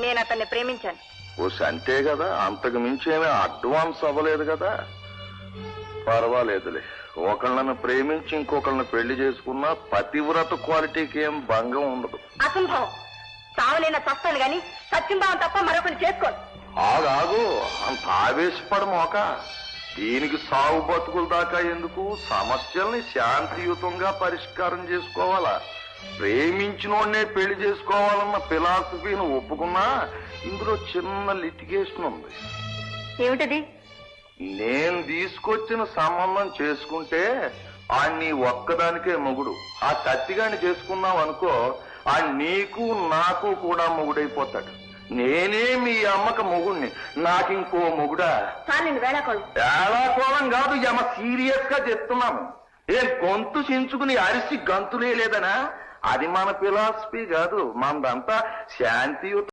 నేను అతన్ని ప్రేమించాను. ఓ అంతే కదా, అంతకు మించి ఏమీ అడ్వాన్స్ అవ్వలేదు కదా. పర్వాలేదులే, ఒకళ్ళని ప్రేమించి ఇంకొకళ్ళని పెళ్లి చేసుకున్నా పతివ్రత క్వాలిటీకి ఏం భంగం ఉండదు. అసంభవం. సావులైనా చస్తాను గాని సత్యంభావం తప్ప మరొకరిని చేసుకోను. ఆగాగు, అంత ఆవేశపడమోక. దీనికి సాగు బతుకుల దాకా ఎందుకు? సమస్యల్ని శాంతియుతంగా పరిష్కారం చేసుకోవాలా. ప్రేమించినోడ్నే పెళ్లి చేసుకోవాలన్న ఫిలాసఫీని ఒప్పుకున్నా ఇందులో చిన్న లిటిగేషన్ ఉంది. ఏమిటది? నేను తీసుకొచ్చిన సంబంధం చేసుకుంటే ఆ నీ ఒక్కదానికే మొగుడు. ఆ కత్తిగాని చేసుకున్నావు అనుకో, ఆ నీకు నాకు కూడా మొగుడైపోతాడు. నేనే మీ అమ్మక మొగుడిని, నాకింకో మొగుడా? వేళాకోళం కాదు, యమ సీరియస్ గా చెప్తున్నాను. ఏం గొంతు చించుకుని అరిసి గంతులే లేదనా? అది మన ఫిలాసఫీ కాదు, మనదంతా శాంతియుత